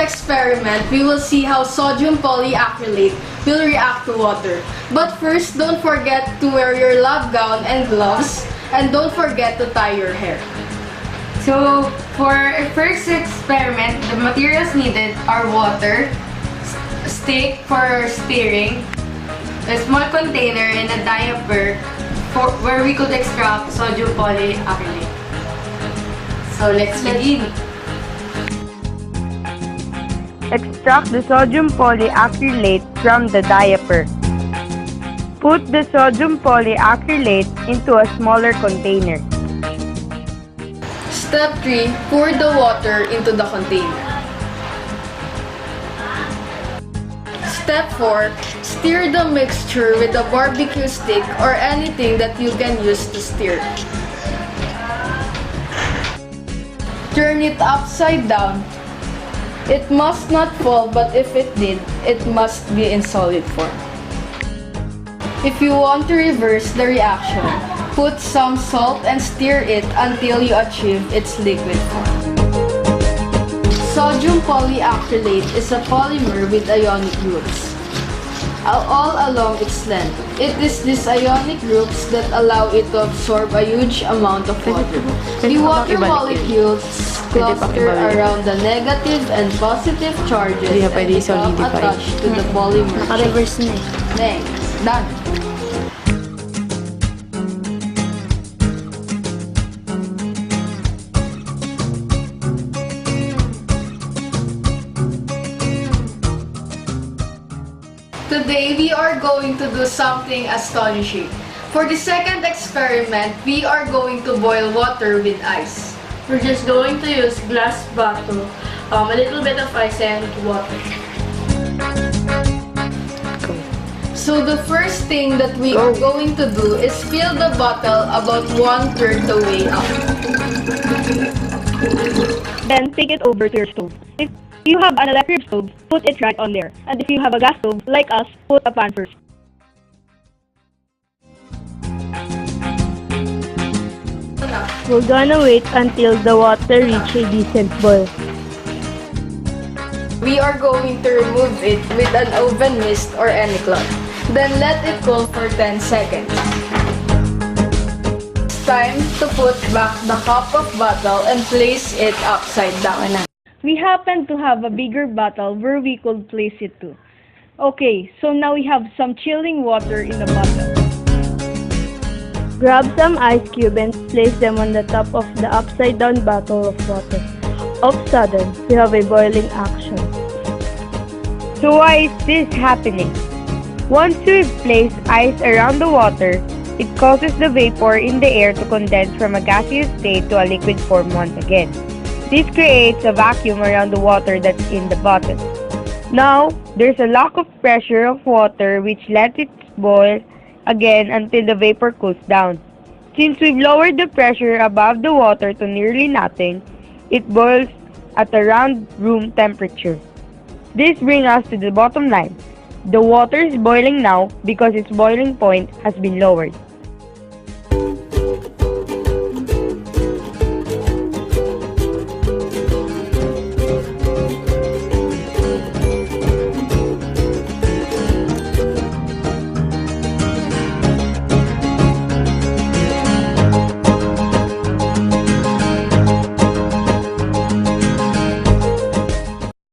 experiment, we will see how sodium polyacrylate will react to water. But first, don't forget to wear your lab gown and gloves, and don't forget to tie your hair. So, for our first experiment, the materials needed are water, stick for stirring, a small container, and a diaper where we could extract sodium polyacrylate. So, let's begin. Extract the sodium polyacrylate from the diaper. Put the sodium polyacrylate into a smaller container. Step 3. Pour the water into the container. Step 4. Stir the mixture with a barbecue stick or anything that you can use to stir. Turn it upside down. It must not fall, but if it did, it must be in solid form. If you want to reverse the reaction, put some salt and stir it until you achieve its liquid form. Sodium polyacrylate is a polymer with ionic groups all along its length. It is these ionic groups that allow it to absorb a huge amount of water. The water molecules cluster around the negative and positive charges and become attached to the polymer. Next, done. Today, we are going to do something astonishing. For the second experiment, we are going to boil water with ice. We're just going to use glass bottle, a little bit of ice and water. So the first thing that we are going to do is fill the bottle about 1/3 the way up. Then take it over to your stove. If you have an electric stove, put it right on there. And if you have a gas stove, like us, put a pan first. We're gonna wait until the water reaches a decent boil. We are going to remove it with an oven mist or any cloth. Then let it cool for 10 seconds. It's time to put back the cup of bottle and place it upside down. We happen to have a bigger bottle where we could place it to. Okay, so now we have some chilling water in the bottle. Grab some ice cubes and place them on the top of the upside down bottle of water. All of a sudden, we have a boiling action. So why is this happening? Once we've placed ice around the water, it causes the vapor in the air to condense from a gaseous state to a liquid form once again. This creates a vacuum around the water that's in the bottle. Now, there's a lack of pressure of water which lets it boil again until the vapor cools down. Since we've lowered the pressure above the water to nearly nothing, it boils at around room temperature. This brings us to the bottom line. The water is boiling now because its boiling point has been lowered.